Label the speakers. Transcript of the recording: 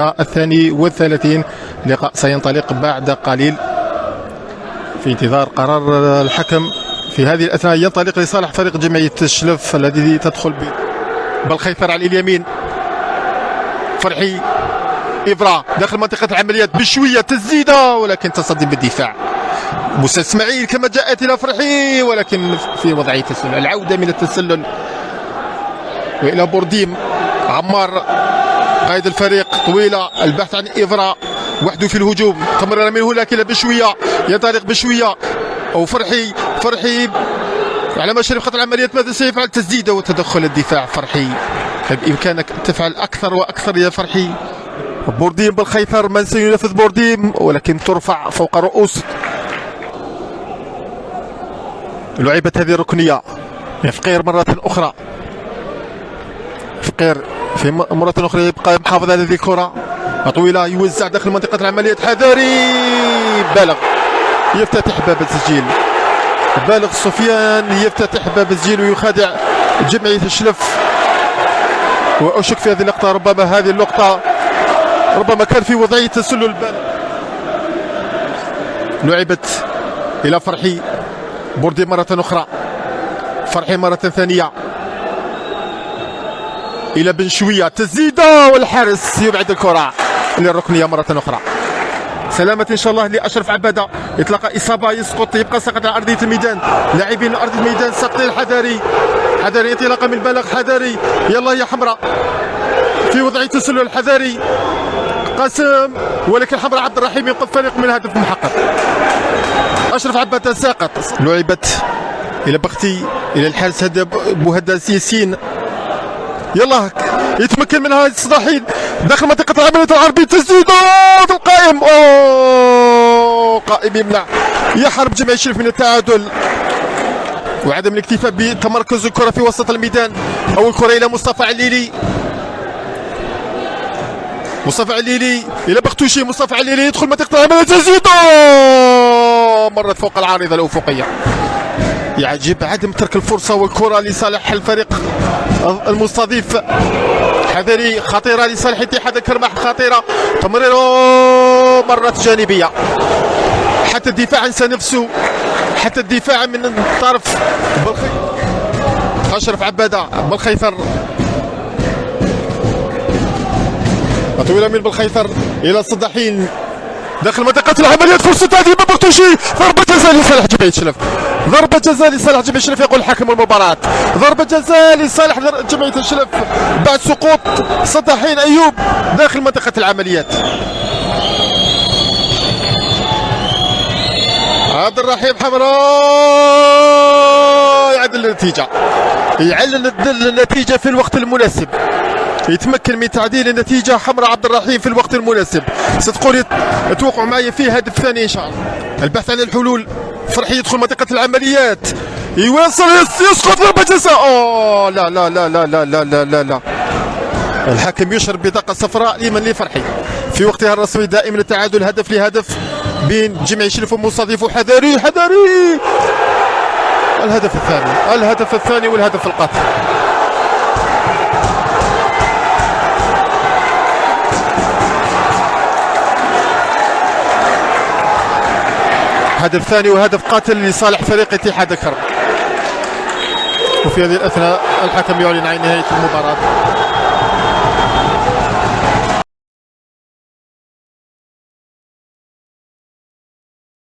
Speaker 1: الثاني والثلاثين. لقاء سينطلق بعد قليل في انتظار قرار الحكم. في هذه الأثناء ينطلق لصالح فريق جمعية الشلف الذي تدخل بالخيثر على اليمين. فرحي إبرا داخل منطقة العمليات بشوية تسديدة ولكن تصدي بالدفاع. موسى اسماعيل كما جاءت إلى فرحي ولكن في وضعية تسلل. العودة من التسلل وإلى بورديم. عمار قائد الفريق طويلة البحث عن إبرا وحده في الهجوم. تمرر منه لكن بشوية ينطلق بشوية أو فرحي على مشارف خط العمليات. ماذا سيفعل؟ تسديده وتدخل الدفاع. فرحي بإمكانك تفعل أكثر وأكثر يا فرحي. بورديم بالخيثر، من سينفذ بورديم ولكن ترفع فوق رؤوس. لعبت هذه الركنية فقير مرة أخرى. فقير في مرة أخرى يبقى محافظ على هذه الكرة طويلة يوزع داخل منطقة العمليات. حذاري بالغ يفتتح باب التسجيل. بالغ سفيان يفتتح باب التسجيل ويخادع جمعية الشلف. وأشك في هذه اللقطة ربما هذه اللقطة ربما كان في وضعية تسلل بالغ. لعبت إلى فرحي. بوردي مرة أخرى. فرحي مرة ثانية إلى بن شوية تسديدة والحارس يبعد الكرة للركنية مرة أخرى. سلامة إن شاء الله لأشرف عبادة. إطلاق إصابة يسقط يبقى سقط على أرضية الميدان. لاعبين أرضية الميدان سقط الحذاري. حذاري انطلاقة من بالغ. حذاري يلا يا حمراء في وضعية تسلل. الحذاري قاسم ولكن حمراء عبد الرحيم ينقذ فريق من هدف محقق. أشرف عبادة ساقط. لعبت إلى بختي إلى الحارس بوهداس ياسين. يلا يتمكن منها الصداحين داخل منطقة العمليات العربية. تسديد القائم. قائم يمنع يحارب جمعية الشلف من التعادل وعدم الاكتفاء بتمركز الكرة في وسط الميدان. أول كرة إلى مصطفى عليلي. مصطفى عليلي إلى بختوشي. مصطفى عليلي يدخل منطقة العمليات. تسديد مرت فوق العارضة الأفقية. يعجب عدم ترك الفرصة والكرة لصالح الفريق المستضيف. حذري خطيرة لصالح اتحاد كرماح. خطيرة تمرير مرت جانبية. حتى الدفاع انسى نفسه. حتى الدفاع من الطرف. أشرف عبادة بالخيثر. طويلة من بالخيثر إلى الصداحين داخل منطقة العمليات. فرصة تهديد بختوشي. ضربة جزاء لصالح جمعية الشلف. ضربة جزاء لصالح جمعية الشلف يقول حكم المباراة. ضربة جزاء لصالح جمعية الشلف بعد سقوط صداحين أيوب داخل منطقة العمليات. عبد الرحيم حمراء يعدل النتيجة. يعلن النتيجة في الوقت المناسب. يتمكن من تعديل النتيجة. حمراء عبد الرحيم في الوقت المناسب. ستقول توقعوا معي في الهدف الثاني إن شاء الله. البحث عن الحلول. فرحي يدخل منطقة العمليات يواصل يسقط ضربة جزاء. لا لا لا لا لا لا لا لا لا. الحكم يشهر بطاقة صفراء لمن لفرحي في وقتها الرسمي. دائما التعادل هدف لهدف بين جمعية الشلف ومستضيفه. حذاري الهدف الثاني والهدف القاطع. هدف ثاني وهدف قاتل لصالح فريق اتحاد كرم. وفي هذه الأثناء الحكم يعلن عن نهاية المباراة.